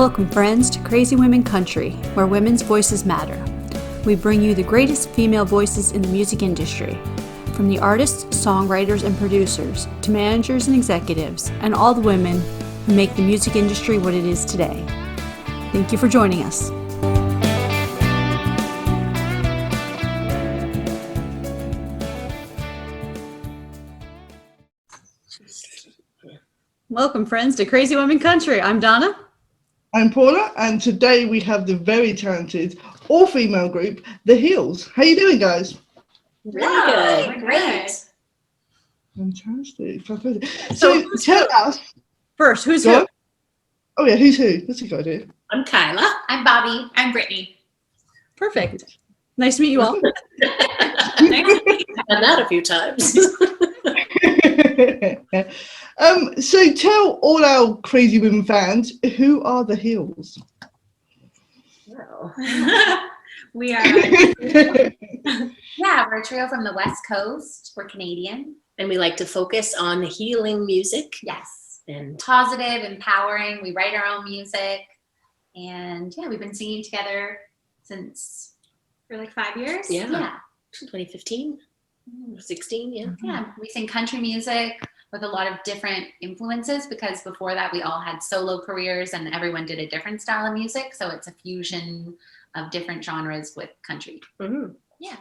Welcome, friends, to Crazy Women Country, where women's voices matter. We bring you the greatest female voices in the music industry, from the artists, songwriters, and producers, to managers and executives, and all the women who make the music industry what it is today. Thank you for joining us. Welcome, friends, to Crazy Women Country. I'm Donna. I'm Paula, and today we have the very talented all-female group, The Heels. How you doing, guys? Really good. We're great. Fantastic. So tell us first, who's who? Oh yeah, who's who? That's a good idea. I'm Kyla. I'm Bobbi. I'm Brittni. Perfect. Nice to meet you all. I've done that a few times. So tell all our Crazy Women fans, who are The Heels? Wow. We are, we're a trio from the West Coast. We're Canadian. And we like to focus on healing music. Yes. And Positive, empowering. We write our own music. And we've been singing together for like 5 years. Yeah. 2015, 16, yeah. Yeah, we sing country music with a lot of different influences because before that we all had solo careers and everyone did a different style of music. So it's a fusion of different genres with country. Mm-hmm. Yeah.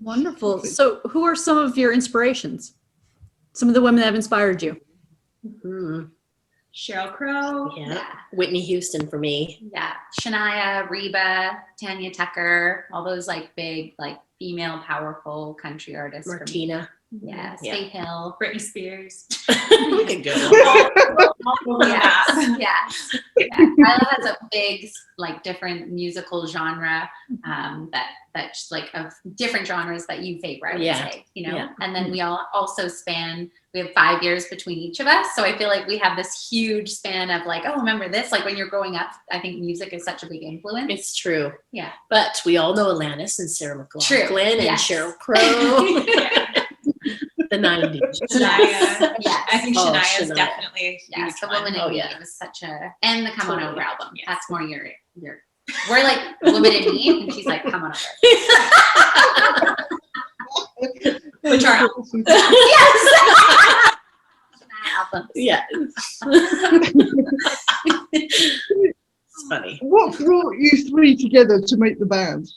Wonderful. So who are some of your inspirations? Some of the women that have inspired you? Mm-hmm. Sheryl Crow. Yeah. Whitney Houston for me. Yeah. Shania, Reba, Tanya Tucker, all those like big, like female powerful country artists. Martina. Yeah. State Hill. Britney Spears. We could go. Yes. Kyla has a big, like, different musical genre that's like of different genres that you favor, I would say, you know. Yeah. And then we all also span. We have 5 years between each of us, so I feel like we have this huge span of like, oh, remember this? Like when you're growing up, I think music is such a big influence. It's true. Yeah. But we all know Alanis and Sarah McLachlan and Sheryl Crow. The 90s. Shania. Yes. I think Shania is Shania. definitely a huge Yes, the one. woman in me was such a, and the Come On Totally. Over album. Yes. That's more your. We're like woman in me, and she's like, come on over. Which are Yes. Albums. Yeah. It's funny. What brought you three together to make the band?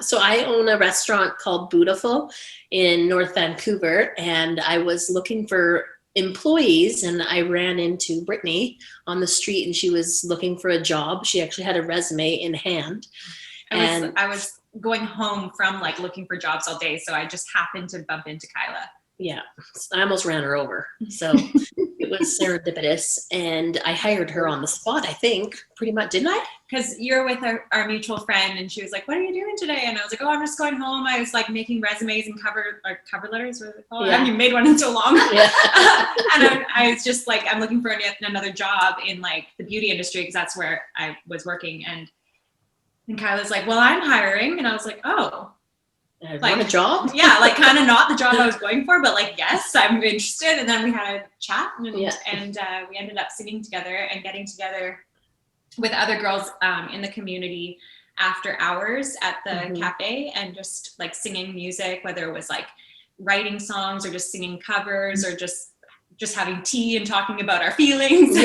So I own a restaurant called Beautiful in North Vancouver, and I was looking for employees, and I ran into Brittni on the street, and she was looking for a job. She actually had a resume in hand. I was going home from like looking for jobs all day, so I just happened to bump into Kyla. Yeah, I almost ran her over. So it was serendipitous, and I hired her on the spot, I think, pretty much, didn't I? Because you're with our mutual friend, and she was like, "What are you doing today?" And I was like, "Oh, I'm just going home." I was like making resumes and cover letters. What are they called? I haven't even made one in so long. Yeah. And I was just like, I'm looking for another job in like the beauty industry because that's where I was working. And Kyla's like, "Well, I'm hiring," and I was like, "Oh." I want a job? Yeah, like kind of not the job I was going for, but like, yes, I'm interested. And then we had a chat and we ended up singing together and getting together with other girls in the community after hours at the cafe and just like singing music, whether it was like writing songs or just singing covers or just having tea and talking about our feelings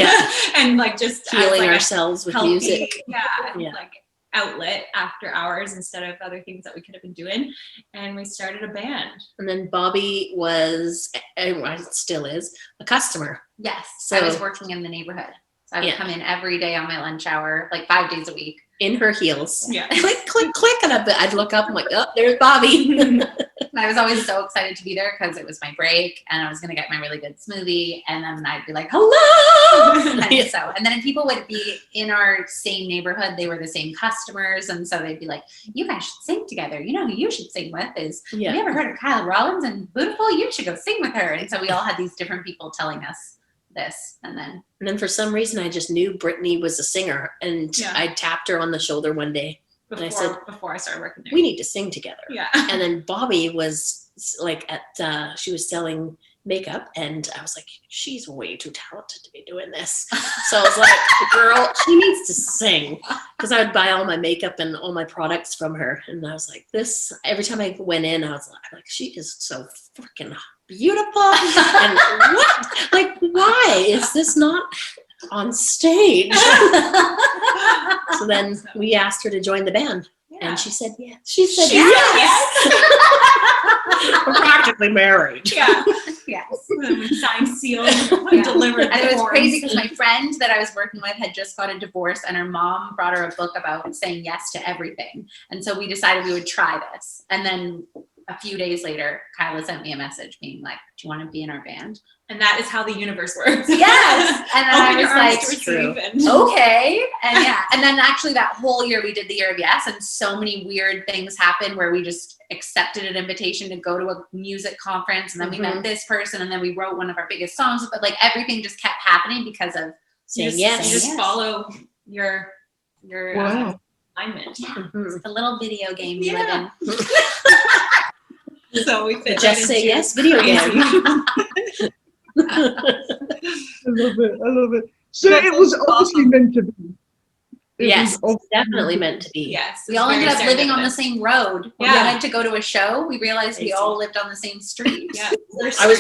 and like just healing like ourselves with music. Like outlet after hours instead of other things that we could have been doing, and we started a band. And then Bobbi was, and still is, a customer. Yes. So I was working in the neighborhood. So I would come in every day on my lunch hour, like 5 days a week. In her heels. Yeah. Click, click, click. And I'd look up, I'm like, oh, there's Bobbi. And I was always so excited to be there because it was my break and I was going to get my really good smoothie. And then I'd be like, hello. And then people would be in our same neighborhood. They were the same customers. And so they'd be like, you guys should sing together. You know who you should sing with is, have you ever heard of Kyla Rollins and Beautiful? You should go sing with her. And so we all had these different people telling us this. And then for some reason, I just knew Brittni was a singer. And I tapped her on the shoulder one day. And I said, before I started working there, we need to sing together. Yeah. And then Bobbi was like she was selling makeup, and I was like, she's way too talented to be doing this. So I was like, girl, she needs to sing, because I would buy all my makeup and all my products from her, and I was like, this, every time I went in, I was like, she is so freaking beautiful. And what, like, why is this not on stage? So then we asked her to join the band, and she said yes. She said yes. We're practically married. Yeah. Yes. Signed, sealed, Yeah. delivered. And it was forms. crazy because my friend that I was working with had just got a divorce, and her mom brought her a book about saying yes to everything. And so we decided we would try this. And then a few days later, Kyla sent me a message being like, do you want to be in our band? And that is how the universe works. Yes. And then I Open was your arms like, to receive and okay. And yeah. And then actually that whole year we did the year of yes, and so many weird things happened where we just accepted an invitation to go to a music conference, and then we met this person, and then we wrote one of our biggest songs, but like everything just kept happening because of Saying you yes. just follow your Wow. alignment. it's a little video game we live Yeah. in. So we fit Just right say into yes, video game. I love it. I love it. So That's it was awesome. obviously meant to be. It Yes, was obviously definitely meant to be. Yes. We all ended up living on the same. same road. When Yeah. we went to go to a show, we realized we all lived on the same street. Yeah. I was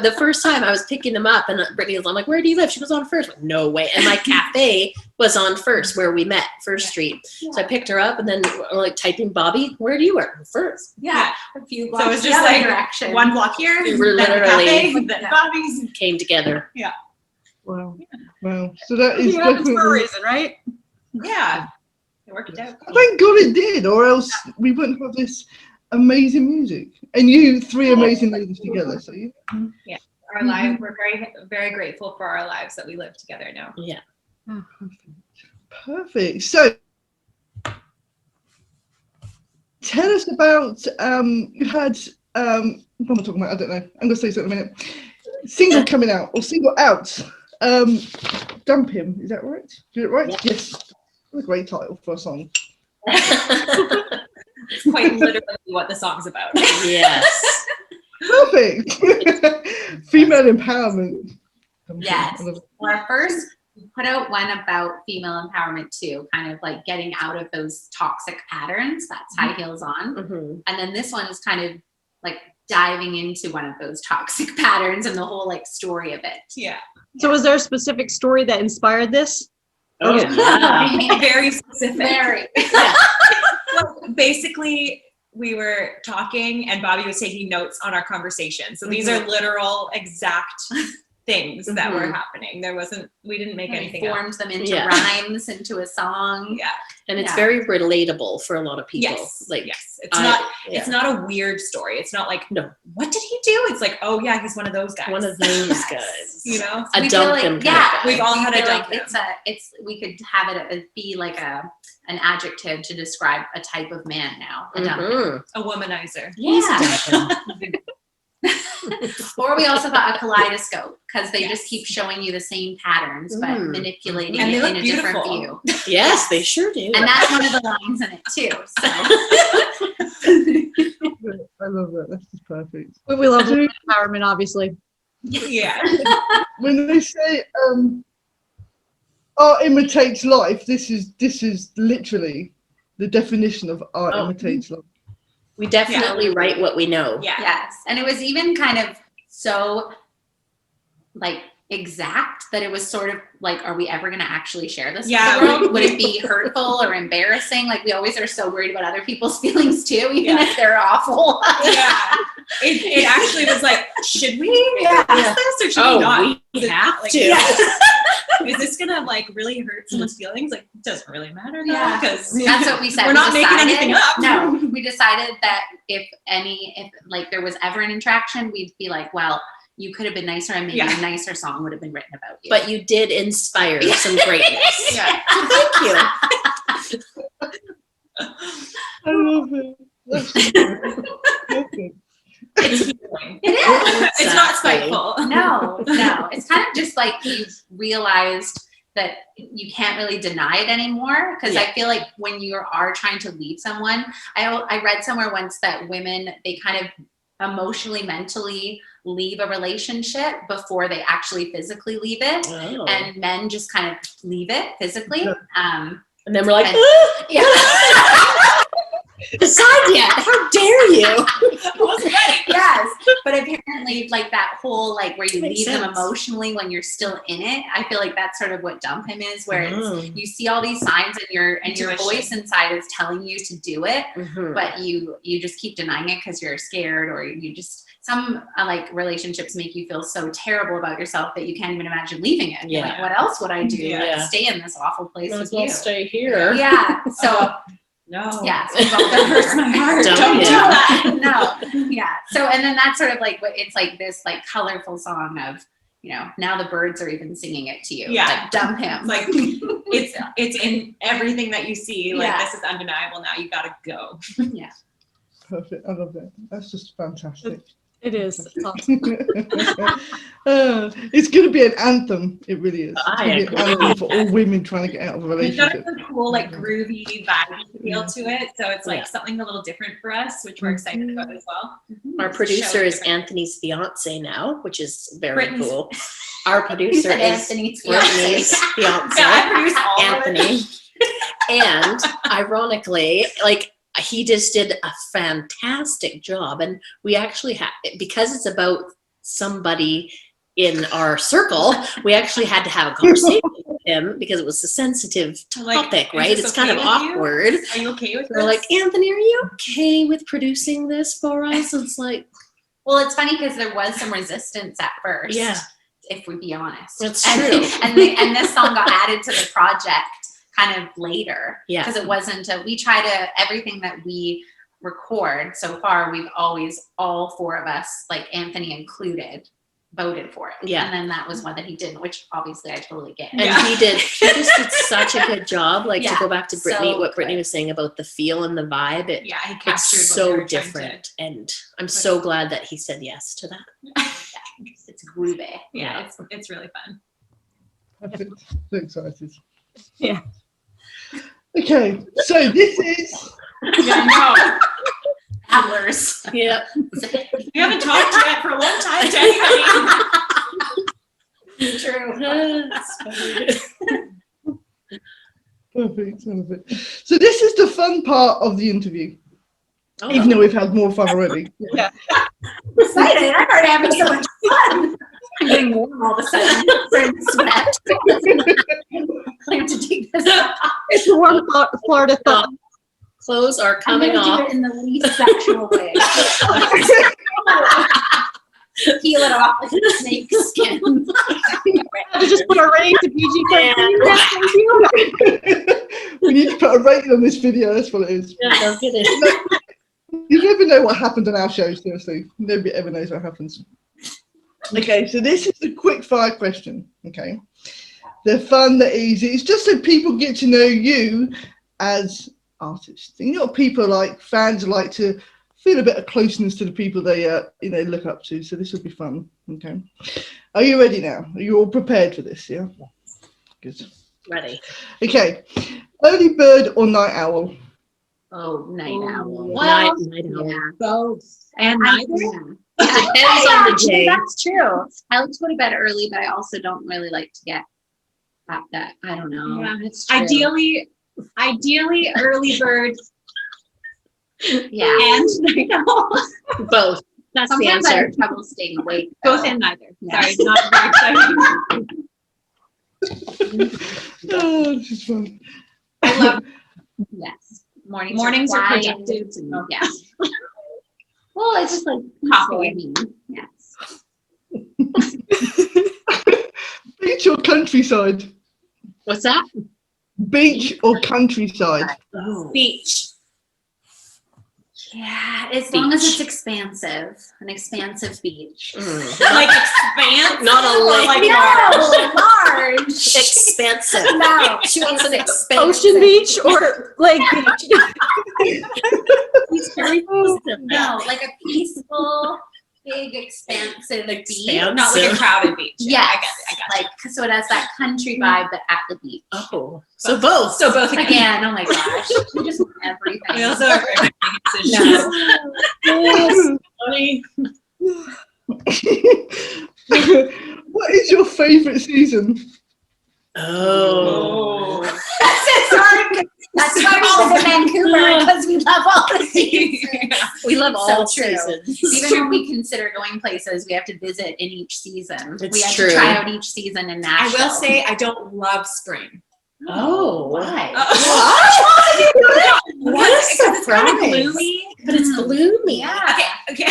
the first time I was picking them up, and Brittni was, I'm like, where do you live? She was on First. I'm like, no way. And my cafe was on First, where we met, First Street. So I picked her up, and then we're like typing, Bobbi, where do you work? First. Yeah. A few blocks So it was the just other like direction. one block here. We were then the literally- cafe, then Bobbi's. Came together. wow. Wow. So that is It happens for a definitely. reason, right? Yeah. It worked out. Thank God it did, or else we wouldn't have this amazing music. And you three amazing ladies together. So you. Our life, we're very, very grateful for our lives that we live together now. Yeah. Oh, perfect. So tell us about you had what am I talking about? I don't know. I'm gonna say something in a minute. Single coming out or single out. Dump Him, is that right? Did it right? Yeah. Yes. What a great title for a song. It's quite literally what the song's about. Yes. Perfect. Female empowerment. Yes. I love it. Well, our first, we put out one about female empowerment too, kind of like getting out of those toxic patterns. That's high heels on. Mhm. And then this one is kind of like diving into one of those toxic patterns and the whole like story of it. Yeah. So was there a specific story that inspired this? Oh, yeah. Very specific. Very. Well, basically, we were talking and Bobbi was taking notes on our conversation. So these are literal, exact things that were happening. We didn't make anything up. Formed them into rhymes, into a song. Yeah. And it's Yeah. very relatable for a lot of people. Yes. Like, yes. It's not a weird story. It's not like, No. what did he do? It's like, oh yeah, he's one of those guys. one of those guys. You know? A We feel dump like- him kind yeah, of guy. We've all We had a feel dump like we could have it be like an adjective to describe a type of man now. A dump him. Mhm. a womanizer. Yeah. Or we also thought a kaleidoscope, because they just keep showing you the same patterns but manipulating And they it look in a different beautiful. view. Yes, they sure do. And that's one of the lines in it too. So I love that. That's just perfect. We love women empowerment, obviously. Yeah. When they say art imitates life, this is literally the definition of art imitates life. We definitely write what we know. Yeah. yes. And it was even kind of so like exact that it was sort of like, are we ever going to actually share this Yeah, with the world? Would it be hurtful or embarrassing? Like we always are so worried about other people's feelings too, even if they're awful. Yeah. It actually was like, should we ask this or should we Oh, not? we have Like, to. Is this gonna like really hurt someone's feelings? Like, it doesn't really matter now Yeah. because That's what we said. we're We not making decided- anything up. No, we decided that if like there was ever an interaction, we'd be like, well, you could have been nicer and maybe a nicer song would have been written about you. But you did inspire some greatness. Yeah. Thank you. I love it. That's perfect. it's healing. It is. It's not Exactly. spiteful. No. It's kind of just like you've realized that you can't really deny it anymore. Because I feel like when you are trying to leave someone, I read somewhere once that women, they kind of emotionally, mentally leave a relationship before they actually physically leave it. Oh. And men just kind of leave it physically. And then we're like, yeah. decide yet. How dare you? Yes. But apparently like that whole like where you Makes leave them sense. emotionally when you're still in it, I feel like that's sort of what dump him is, where it's, you see all these signs and your voice inside is telling you to do it, but you just keep denying it because you're scared, or you just some like relationships make you feel so terrible about yourself that you can't even imagine leaving it. You're like, what else would I do? Yeah. Like, stay in this awful place Might with as well you. stay here. Yeah. So No. yeah, so that hurts my heart. Don't do that. No. Yeah. So and then that's sort of like what it's like this like colorful song of, you know, now the birds are even singing it to you. Yeah. Like dump him. It's like it's in everything that you see. Like Yeah. this is undeniable. Now you gotta go. Yeah. Perfect. I love that. That's just fantastic. It is. It's awesome. It's going to be an anthem. It really is. It's I going to be an agree. anthem for all women trying to get out of a We've got relationship. a cool, like groovy vibe feel to it. So it's like something a little different for us, which we're excited about as well. Our producer Show is different. Anthony's fiance now, which is very Brittany's- cool. Our producer is Anthony's Brittany's fiance, Yeah, I produce all of it. Anthony. And ironically, like he just did a fantastic job. And we actually had, because it's about somebody in our circle, we actually had to have a conversation with him because it was a sensitive Like, topic, is right? this It's kind okay of with you? awkward. Are you okay with We're this? like, Anthony, are you okay with producing this for us? It's like, Well, it's funny because there was some resistance at first. yeah, If we be honest. that's and, true. And this song got added to the project kind of later. Yeah. Because it wasn't we try to everything that we record so far, we've always, all four of us, like Anthony included, voted for it. Yeah. And then that was one that he didn't, which obviously I totally get. And Yeah. he just did such a good job. Like to Yeah, go back to Brittni, so what Brittni good. was saying about the feel and the vibe, yeah, he captured it's what we so were trying to- different. And I'm so glad that he said yes to that. It's groovy. Yeah, it's really fun. Perfect. So excited. Yeah. Okay, so this is Yeah, no. Adlers. Yeah. We haven't talked yet for a long time to anybody. True. perfect. So this is the fun part of the interview, even though we've had more fun already. Excited. I'm already having so much fun. I'm getting warm all of a sudden. I'm sweat. I have to take this off. It's a warm Florida thought. Clothes are I'm coming gonna off. do it in the least sexual way. Peel it off like a snake skin. To just put a rating to PG-13. We need to put a rating on this video. That's what it is. Yeah, don't get it. You never know what happened on our show, seriously. Nobody ever knows what happens. Okay, so this is the quick fire question. Okay, they're fun, they're easy. It's just so people get to know you as artists. You know, people like fans like to feel a bit of closeness to the people they look up to. So this will be fun. Okay, are you ready now? Are you all prepared for this? Yeah. Good. Ready. Okay, early bird or night owl? Oh, night owl. Night owl. Yeah. Both. And neither. Yeah. Depends on the day. That's true. I like to go to bed early, but I also don't really like to get up that. I don't know. Yeah. It's true. Ideally early bird Yeah. and night owl. Both. That's Sometimes the I answer. have trouble staying awake. Both though. and neither. Yeah. Sorry, not very exciting. Oh, this is fun. I love Yes. Mornings Mornings are quiet productive. and- yeah. Well, it's just like Coffee. I mean, yes. Beach or countryside? What's that? Beach or countryside? Oh. beach. Yeah, as long as it's expansive, an expansive beach. Like expanse. Not a or lake. like No, large. Expensive. No, She wants an expensive. Ocean beach or lake beach? He's very expensive. No, like a peaceful, big, expansive beach. Expansive. Not like a crowded beach. Yeah, I got it. like so it has that country vibe, but at the beach. Oh, so both. So both Again, oh my gosh, we just want We everything. also are No. funny. What is your favorite season? Oh. That's why we live in Vancouver, because we love all the seasons. We love all So true. seasons. Even when we consider going places, we have to visit in each season. It's we have true. to try out each season in I Nashville. will say I don't love spring. Oh. Why? What a Because it's kind of surprise. gloomy. But it's gloomy. Yeah. Okay.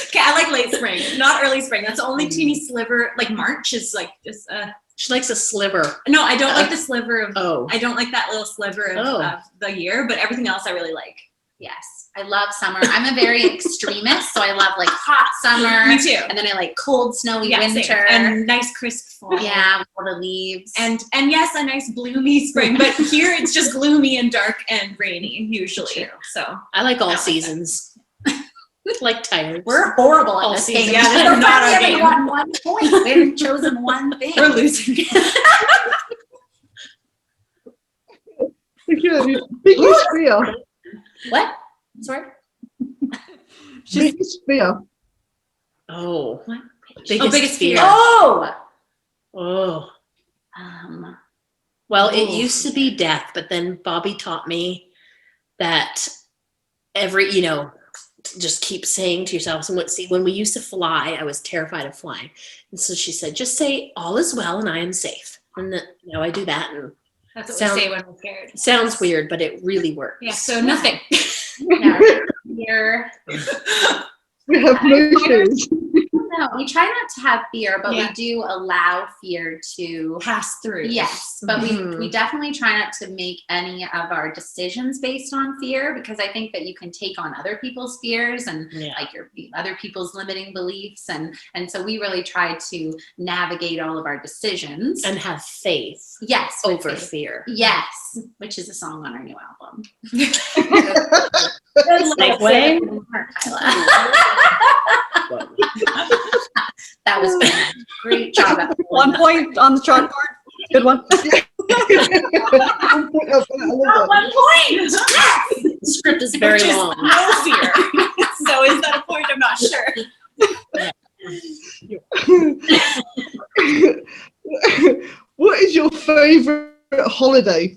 Okay, I like late spring, not early spring. That's the only teeny sliver. Like March is like just She likes a sliver. no, I don't like the sliver of. Oh. I don't like that little sliver of the year, but everything else I really like. Yes. I love summer. I'm a very extremist, so I love like hot summer. Me too. And then I like cold, snowy Yeah, same. winter. And nice crisp fall. yeah, with all the leaves. And yes, a nice bloomy spring, but here it's just gloomy and dark and rainy usually. True. So I like all I like that. seasons. Like tires. we're horrible All at this seasons. game. Yeah, this So is not far our we haven't game. gotten 1 point. We've chosen one thing. we're losing. Okay, biggest fear. What? Sorry? Biggest fear. Oh. What? Biggest fear. Oh! Oh. Um, Well, it Ooh. used to be death, but then Bobbi taught me that just keep saying to yourself. And when we used to fly, I was terrified of flying. And so she said, just say, all is well and I am safe. And then, I do that. And That's what Sound- we say when we're scared. it sounds weird, but it really works. Yeah, so nothing. yeah, fear. We have no fears. No, we try not to have fear, but Yeah. we do allow fear to Pass through. yes, but Mhm. we definitely try not to make any of our decisions based on fear, because I think that you can take on other people's fears and Yeah. like your other people's limiting beliefs, and so we really try to navigate all of our decisions. And have faith yes, with over faith. fear. Yes, which is a song on our new album. Segue. That was fun. Great job. at pulling 1 that. point on the chalkboard. Good one. 1 point up for that, I love 1 point. The script is very Which is long. no fear. So is that a point? I'm not sure. that. What is your favorite holiday?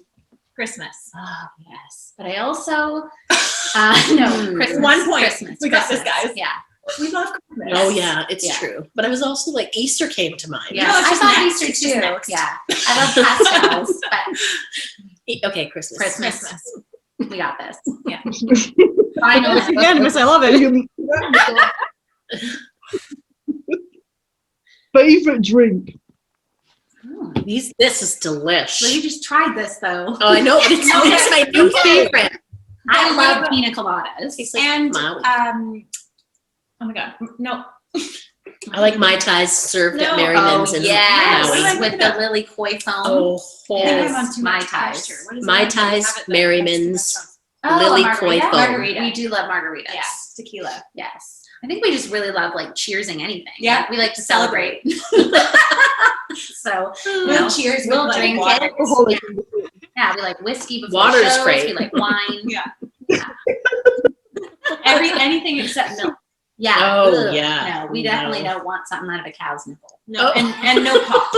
Christmas. Oh yes, but I also no Christmas. 1 point. Christmas. We got this, Christmas. guys. Yeah, We love Christmas. Oh yeah, it's Yeah. true. But I was also like Easter came to mind. yeah. No, it's I just thought next. Easter It's just too. next. Yeah, I love pastels, but Okay, Christmas. Christmas. We got this. Yeah. Finally. Unanimous. I love it. Favorite drink? Oh, This is delish. so you just tried this though. Oh, I know, but it's my new favorite. I love pina coladas. It's like And Maui. oh my god, no. I like Mai Tais served at No. Merriman's Oh and yes, Maui. with the lily koi foam. Oh, Yes. I'm on too Mai much Tais. pasture. What is Mai it? I Tais, have it, but Merriman's, Oh, Lily a Koi margarita? foam. Margarita. We do love margaritas. Yeah, tequila. Yes. I think we just really love like cheersing anything. Yeah. Like, we like to celebrate. So We'll cheers we'll with, like, drink water. it. Alcoholic. Yeah, we like whiskey before Water's shows. great. We like wine. Yeah. Anything except milk. Yeah. Oh, Ugh. yeah. No, we definitely No. don't want something out of a cow's nipple. No, Oh. and no pop.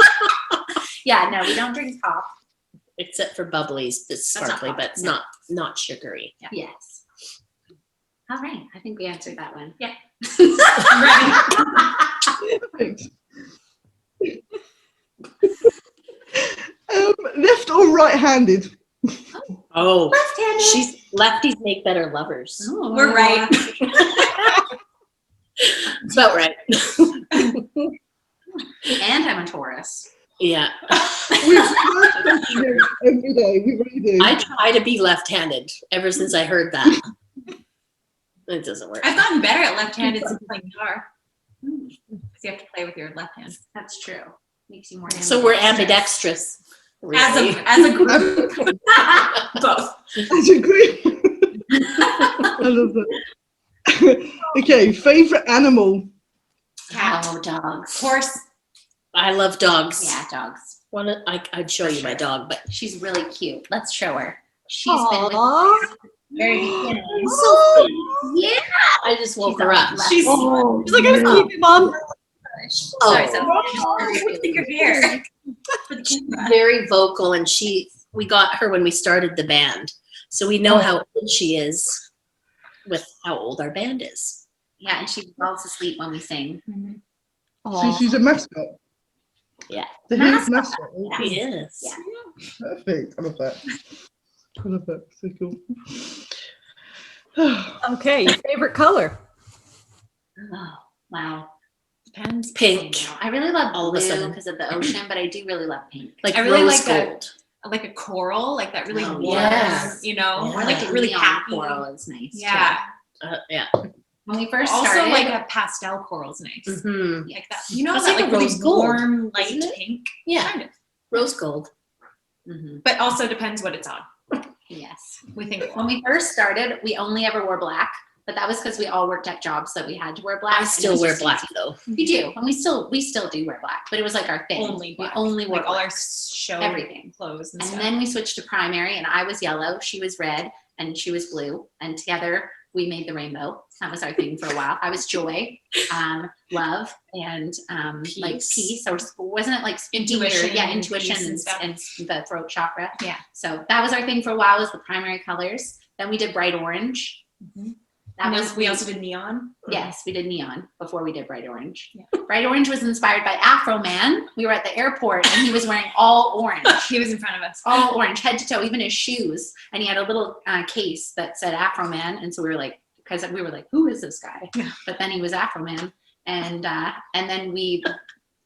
Yeah, no, we don't drink pop. except for bubblies, it's That's not sparkly, pop. but it's not sugary. Yeah. Yes. All right. I think we answered that one. Yeah. Thanks. Left or right-handed? Oh, Left-handed. she's lefties make better lovers. Oh. We're right. It's about right. And I'm a Taurus. Yeah. We every day. We really do. I try to be left-handed ever since I heard that. It doesn't work. I've gotten better at left-handed since playing guitar. Because you have to play with your left hand. That's true. Makes you more. So we're ambidextrous. Really. As a group. Both. That's a great. I love that. Okay, favorite animal. Cow, dogs. Of course. I love dogs. Yeah, dogs. I'd show you my dog, but She's really cute. Let's show her. She's been with Aww. Very beginning. So Yeah. I just woke She's her up. on She's Oh, like, I was keeping mom. Sorry, so Look at your hair. For the camera. Very vocal, and we got her when we started the band, so we know Oh. how old she is with how old our band is. yeah, and she falls asleep when we sing. so she's a mascot. Yeah. The huge mascot. She is. Yeah. Perfect. I love that. I love that. So cool. Okay, your favorite color? Oh, wow. Depends. Pink, I really love All of a blue sudden. because of the ocean, but I do really love pink. like I really rose like that. gold. Like a coral, like that really Oh, warm, yes. you know, Yeah. or like a really neon happy. coral is nice. Yeah. Yeah. When we first Also, started, like a pastel coral's nice. Mhm. Like that, you know, That's that like a like really rose gold, warm, light isn't it? pink. Yeah. Kind of. Rose gold. Mhm. But also depends what it's on. Yes. We think. When we first started, we only ever wore black, but that was because we all worked at jobs that we had to wear black. I and it still was wear just black easy. though. We do, and we still do wear black, but it was like our thing. Only black. We only wore like all black. our show Everything. clothes and, And stuff. then we switched to primary, and I was yellow, she was red, and she was blue, and together we made the rainbow. That was our thing for a while. I was joy, love, and like Peace. peace, or wasn't it like speaking Intuition yeah, and intuition peace and and, stuff. and the throat chakra. Yeah. So that was our thing for a while. Was the primary colors. Then we did bright orange. Mhm. That And then was we also did neon. Yes, we did neon before we did bright orange. Yeah. Bright orange was inspired by Afro Man. We were at the airport and he was wearing all orange. He was in front of us. All orange, head to toe, even his shoes. And he had a little case that said Afro Man. And so we were like, because we were like, who is this guy? Yeah. But then he was Afro Man. And then we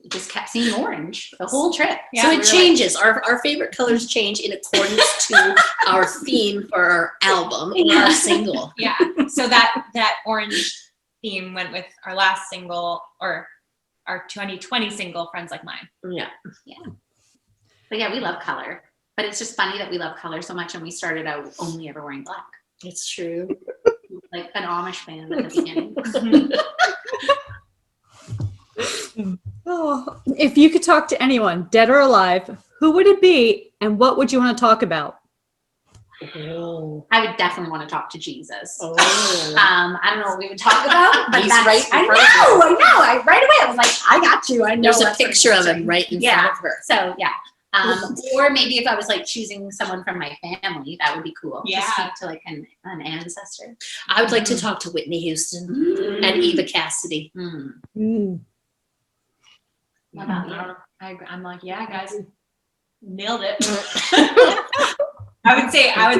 just kept seeing orange the whole trip. Yeah, So we it were changes. Our favorite colors change in accordance to our theme for our album or our single. Yeah. So that orange theme went with our last single, or our 2020 single, Friends Like Mine. Yeah. But yeah, we love color. But it's just funny that we love color so much and we started out only ever wearing black. It's true. Like an Amish band at the beginning. Oh, if you could talk to anyone, dead or alive, who would it be and what would you want to talk about? Oh. I would definitely want to talk to Jesus. Oh. I don't know what we would talk about, but He's that's, right in I front of know. Right away, I was like, I got you. I know. There's a that's what picture I'm of him saying. right in Yeah. front of her. So yeah. Or maybe if I was like choosing someone from my family, that would be cool. Yeah. To speak to like an ancestor. I would like to talk to Whitney Houston and Eva Cassidy. What about you? I'm like, yeah, guys, nailed it. I would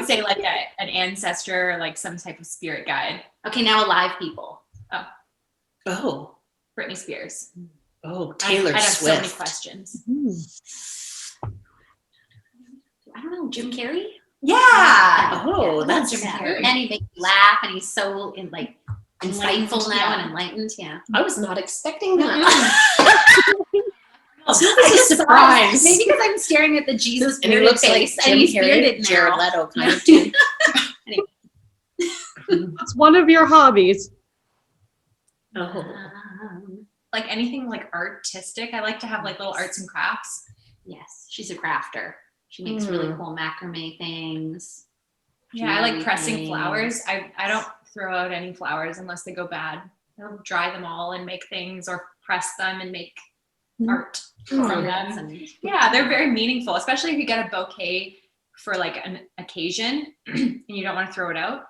say like an ancestor, like some type of spirit guide. Okay, now alive people. Oh. Britney Spears. Oh, Taylor I'd have so many Swift. questions. I don't know, Jim Carrey? Yeah. Oh, Yeah, that's Jim sad. Carrey. And he makes you laugh, and he's so insightful now yeah. and enlightened. Yeah. I was not expecting that. I It's a surprise. Maybe because I'm staring at the Jesus And he bearded looks like face, and Jim he's bearded Carrey, Jared now. Leto kind of too. It's one of your hobbies. Oh. Like anything like artistic. I like to have like little arts and crafts. Yes, she's a crafter. She makes really cool macrame things. Yeah, I like jewelry pressing things. flowers. I don't throw out any flowers unless they go bad. I'll dry them all and make things, or press them and make art from Plants them. and- Yeah, they're very meaningful, especially if you get a bouquet for like an occasion and you don't want to throw it out.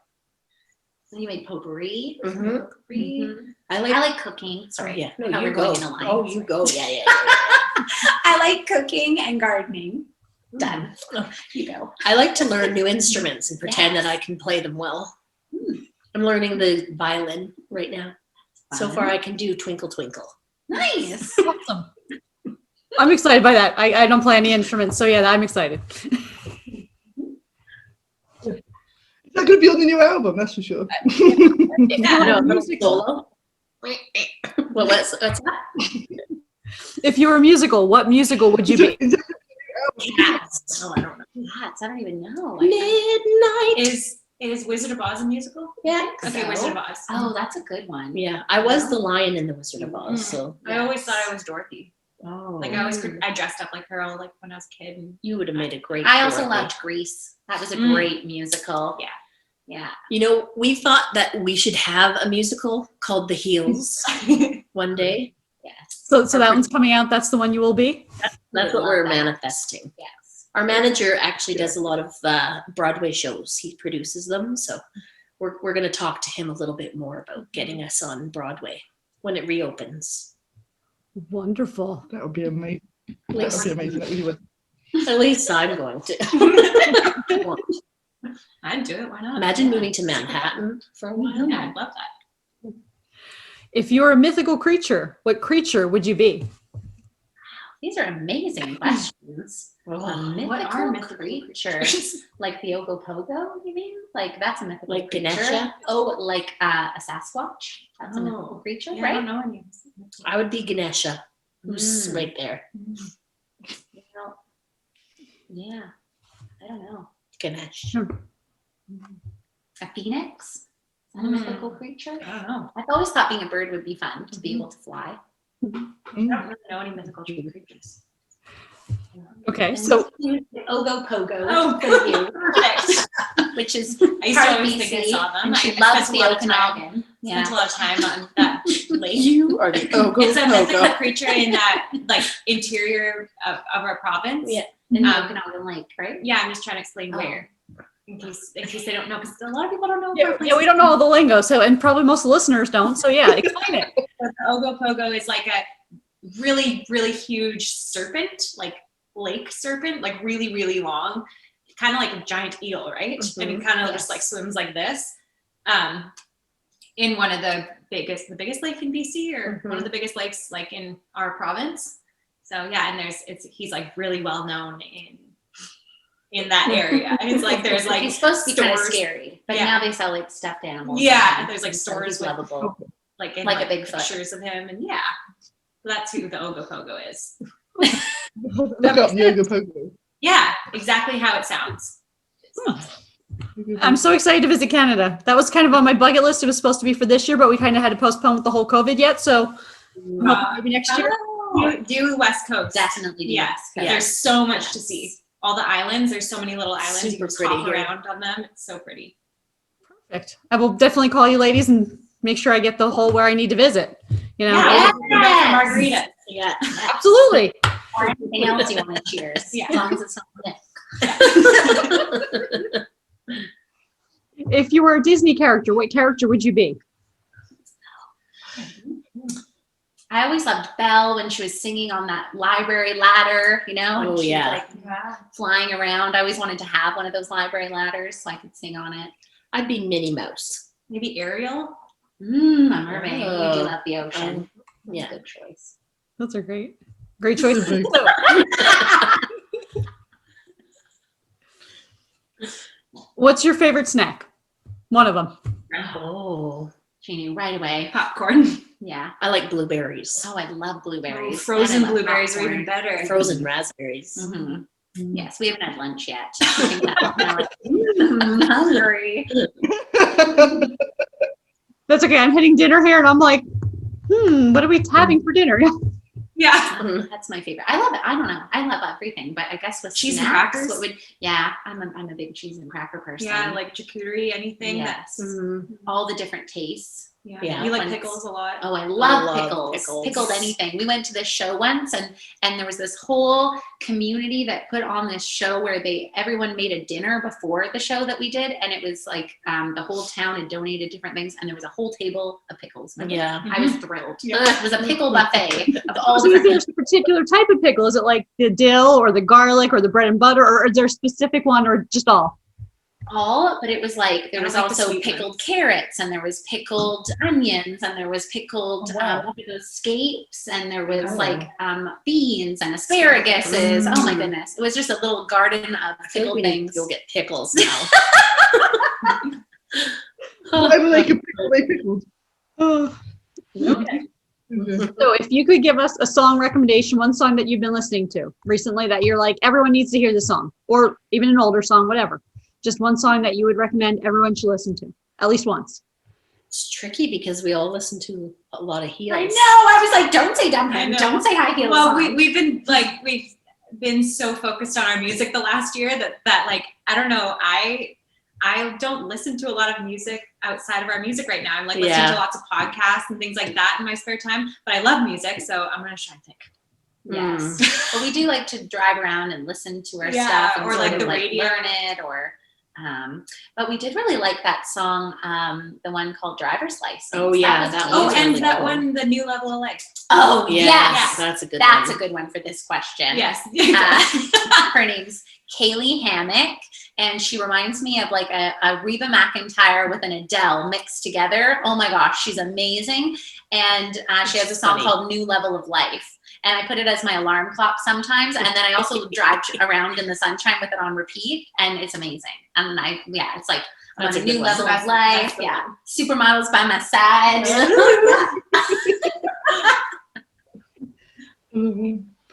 So you made potpourri. Mhm. Potpourri. Mhm. I I like. like cooking. Sorry. Yeah. I No, thought we you were go. going in a line. Oh, you go. Yeah. I like cooking and gardening. Done. You go. I like to learn new instruments and pretend that I can play them well. I'm learning the violin right now. So Fun. far, I can do Twinkle Twinkle. Nice. Awesome. I'm excited by that. I don't play any instruments, so yeah, I'm excited. Is that going to be on the new album? That's for sure. No, musical. solo. Well, what's that? If you were a musical, what musical would you be? Is that Cats. Oh, I don't know. Cats. I don't even know. Midnight. Is Wizard of Oz a musical? Yeah. Okay, So? Wizard of Oz. Oh, that's a good one. Yeah, I was the lion in the Wizard of Oz. So. I always thought I was Dorothy. Oh. Like I dressed up like her all like when I was a kid. And You would have made a great. I also Dorothy. loved Grease. That was a Mm. great musical. Yeah. Yeah. You know, we thought that we should have a musical called The Heels one day. Yes. So that one's coming out. That's the one you will be? That's what we're manifesting. Yes. Our manager actually does a lot of Broadway shows. He produces them. So we're going to talk to him a little bit more about getting us on Broadway when it reopens. Wonderful. That would be amazing. At That would least, be amazing. That really would. at least I'm going to. I'd do it. Why not? Imagine moving to Manhattan for a while. Yeah, I'd love that. If you were a mythical creature, what creature would you be? These are amazing questions. Oh, what are Mythical mythical creatures? Like the Ogopogo, you mean? Like that's a mythical Like creature. Ganesha? Oh, like a Sasquatch. That's a mythical creature, Yeah, I don't right? know any. I would be Ganesha, who's right there. You know, yeah. I don't know. Ganesh. A phoenix? Is that a mythical creature? I don't know. I've always thought being a bird would be fun to be able to fly. I don't really know any mythical creatures. Okay, so Ogopogo. Oh, for you. Perfect. Which is I used to part of always think I BC, saw them. and she I loves spent the a lot of time- Okanagan. Spent a Yeah. lot of time on that lake. You are the It's a mythical Ogopogo. creature in that like interior of our province. Yeah. In the Um, Okanagan Lake, right? Yeah, I'm just trying to explain Oh. where. In case they don't know, because a lot of people don't know. yeah, we don't know all the lingo, so and probably most listeners don't. So yeah, explain it. But the Ogopogo is like a really, really huge serpent, like lake serpent, like really, really long, kind of like a giant eel, right? And it kind of just like swims like this. In one of the biggest lake in BC, or one of the biggest lakes like in our province. So yeah, and he's like really well known in that area. And it's like there's like He's supposed to be kind of stores. scary, but Yeah. now they sell like stuffed animals. Yeah, and there's like so stores he's with lovable. like in, Like a Bigfoot. pictures of him, and yeah, that's who the Ogopogo is. Look up Yoga Pogo. Yeah, exactly how it sounds. I'm so excited to visit Canada. That was kind of on my bucket list. It was supposed to be for this year, but we kind of had to postpone with the whole COVID yet. So I'm hoping maybe next year. Do West Coast. Definitely do. Yes. Yes. There's so much to see. All the islands. There's so many little islands. Super you can just pretty hop here. around on them. It's so pretty. Perfect. I will definitely call you ladies and make sure I get the whole where I need to visit. You know, Yeah. Yes. Margarita. Yeah. absolutely. Or anything else you want to cheers. Yeah. As long as it's not Nick. If you were a Disney character, what character would you be? I always loved Belle when she was singing on that library ladder, you know? and Oh, she was, yeah. like flying around. I always wanted to have one of those library ladders so I could sing on it. I'd be Minnie Mouse. Maybe Ariel. A mermaid. You Oh. do love the ocean. Yeah. Good choice. Those are great. Great choices. So, what's your favorite snack? One of them. Oh, She knew right away. Popcorn. Yeah. I like blueberries. Oh, I love blueberries. Frozen And I love blueberries are popcorn. even better. Frozen raspberries. Mhm. Yes, we haven't had lunch yet. I think that's now like, I'm hungry. That's okay. I'm hitting dinner here and I'm like, what are we having for dinner? Yeah. Mhm. That's my favorite. I love it. I don't know. I love everything, but I guess with Cheese and snacks, crackers? what would? Yeah, I'm a big cheese and cracker person. Yeah, like charcuterie, anything Yes. that's all the different tastes. Yeah. You like Once- pickles a lot. Oh, I love, love pickles. pickles. Pickled anything. We went to this show once, and there was this whole community that put on this show where everyone made a dinner before the show that we did, and it was like the whole town had donated different things, and there was a whole table of pickles. And Yeah. I was thrilled. Yeah. It was a pickle buffet of all So is there different a particular type of pickle? Is it like the dill or the garlic or the bread and butter, or is there a specific one, or just all? but it was like there I was like the also sweet pickled ones. carrots, and there was pickled onions, and there was pickled Oh, wow. what were those scapes, and there was Oh. like beans and asparaguses. Oh my Mm. goodness, it was just a little garden of I feel like pickled we need things. to go get pickles now. Whatever they can pickle, they pickled. Okay. So if you could give us a song recommendation, one song that you've been listening to recently that you're like, everyone needs to hear this song, or even an older song, whatever. Just one song that you would recommend everyone should listen to, at least once. It's tricky because we all listen to a lot of heels. I know. I was like, don't say dumb I him. know. Don't say high heels. Well, song. we've been so focused on our music the last year that like I don't know, I I don't listen to a lot of music outside of our music right now. I'm like listening to lots of podcasts and things like that in my spare time, but I love music, so I'm gonna try and think. Yes. But we do like to drive around and listen to our stuff and or sort like of the like radio. learn it or but we did really like that song, the one called Driver's License. Oh, yeah, was that Oh, was and really that cool. one, the New Level of Life. Oh, Yeah, yes. that's a good That's one. a good one for this question. Yes. Her name's Kaylee Hammock, and she reminds me of like a Reba McEntire with an Adele mixed together. Oh my gosh, she's amazing. And she has a song called New Level of Life. And I put it as my alarm clock sometimes. And then I also drive around in the sunshine with it on repeat. And it's amazing. And it's like I'm on a new level of life. Yeah. Supermodels by my side.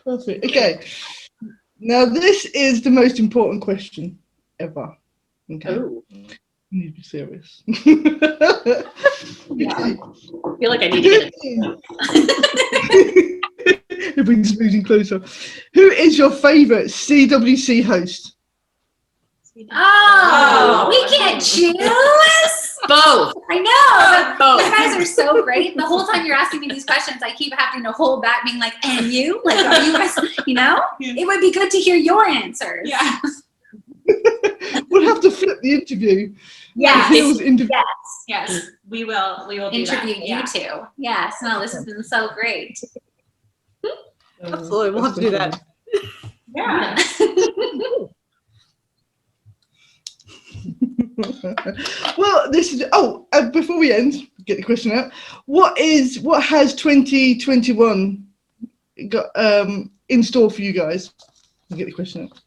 Perfect. Okay. Now this is the most important question ever. Okay. Oh. You need to be serious. Yeah. I feel like I need to get it. It brings moving closer. Who is your favourite CWC host? Oh, we can't choose. Both. I know. Both. You guys are so great. The whole time you're asking me these questions, I keep having to hold back, being like, "And you? Like, are you guys? You know? It would be good to hear your answers." Yeah. We'll have to flip the interview. Yes. Yes. We will do Interview that. you two. Yes. No, this has been so great. Absolutely, we'll have to do that. Yeah. Well, this is before we end, get the question out. What has 2021 got in store for you guys? I'll get the question out.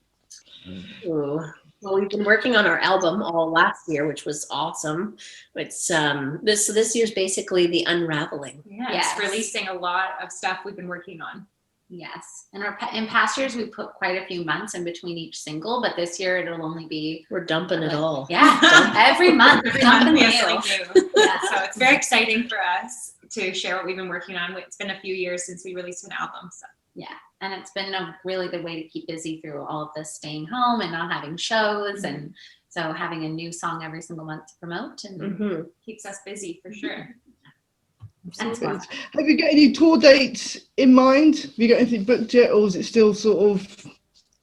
Ooh. Well, we've been working on our album all last year, which was awesome. It's this year's basically the unraveling. Yes. Releasing a lot of stuff we've been working on. Yes. And in past years, we put quite a few months in between each single, but this year it'll only be. We're dumping it all. Yeah. Every month. Every month we have something something new. Yeah. So it's very exciting for us to share what we've been working on. It's been a few years since we released an album. So. Yeah. And it's been a really good way to keep busy through all of this staying home and not having shows. Mm-hmm. And so having a new song every single month to promote and Keeps us busy for sure. and it's fun. Have you got any tour dates in mind? Have you got anything booked yet, or is it still sort of,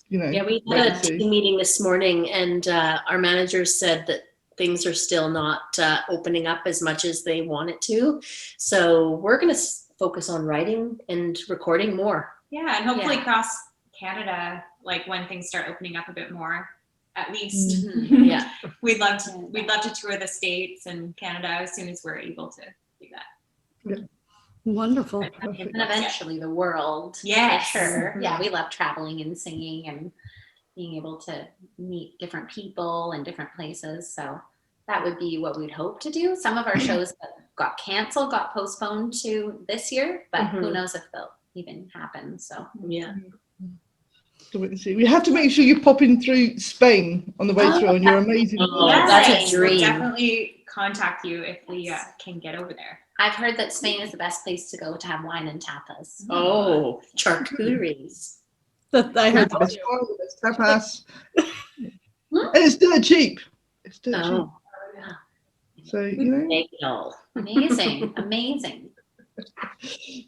Yeah, we had a team meeting this morning, and our managers said that things are still not opening up as much as they want it to. So we're going to focus on writing and recording more. Yeah, and hopefully across Canada, like when things start opening up a bit more, at least. Yeah. We'd love to tour the States and Canada as soon as we're able to do that. Yeah. Wonderful. And eventually the world. Yes. For sure. Yeah, we love traveling and singing and being able to meet different people in different places. So that would be what we'd hope to do. Some of our shows that got canceled, got postponed to this year, but who knows if they'll even happen. So yeah. We have to make sure you're popping through Spain on the way through, and you're amazing. Oh, that's a dream. We'll definitely contact you if we can get over there. I've heard that Spain is the best place to go to have wine and tapas. Oh, charcuteries. I heard that. Tapas. And it's dirt cheap. It's dirt cheap. Oh, So, you know, make it all. Amazing. Amazing.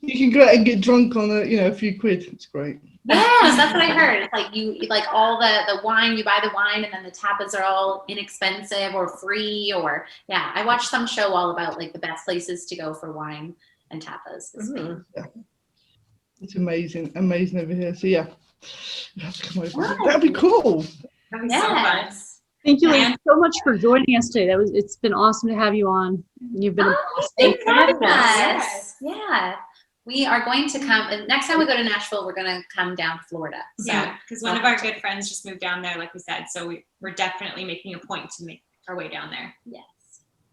you can go out and get drunk on a few quid. It's great. Yes, that's what I heard. It's like you like all the wine, you buy the wine and then the tapas are all inexpensive or free or I watched some show all about like the best places to go for wine and tapas. Yeah. It's amazing over here. So yeah, you have to come over. That'd be cool. That'd be so fun. Thank you ladies, so much for joining us today. It's been awesome to have you on. You've been Thanks for having us. Yeah. We are going to come next time we go to Nashville, we're gonna come down to Florida. So, yeah, because one of our good friends just moved down there, like we said. So we're definitely making a point to make our way down there. Yes.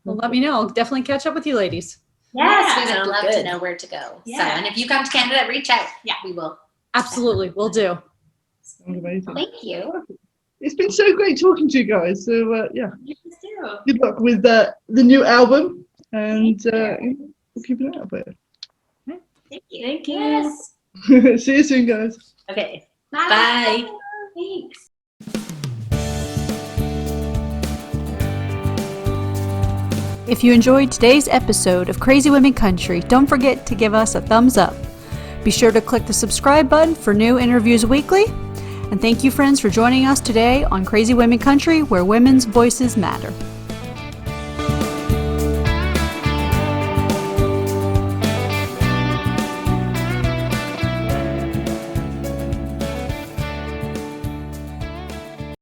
Well, let me know. I'll definitely catch up with you ladies. Yes, we would sounds love good. to know where to go. Yeah. So, and if you come to Canada, reach out. Yeah, we will. Absolutely, we'll do. Sounds amazing. Thank you. It's been so great talking to you guys. So yeah, You too. good luck with the new album, and we'll keep an eye out for it. Thank you. Thank you. Yes. See you soon, guys. Okay. Bye. Bye. Thanks. If you enjoyed today's episode of Crazy Women Country, don't forget to give us a thumbs up. Be sure to click the subscribe button for new interviews weekly. And thank you, friends, for joining us today on Crazy Women Country, where women's voices matter.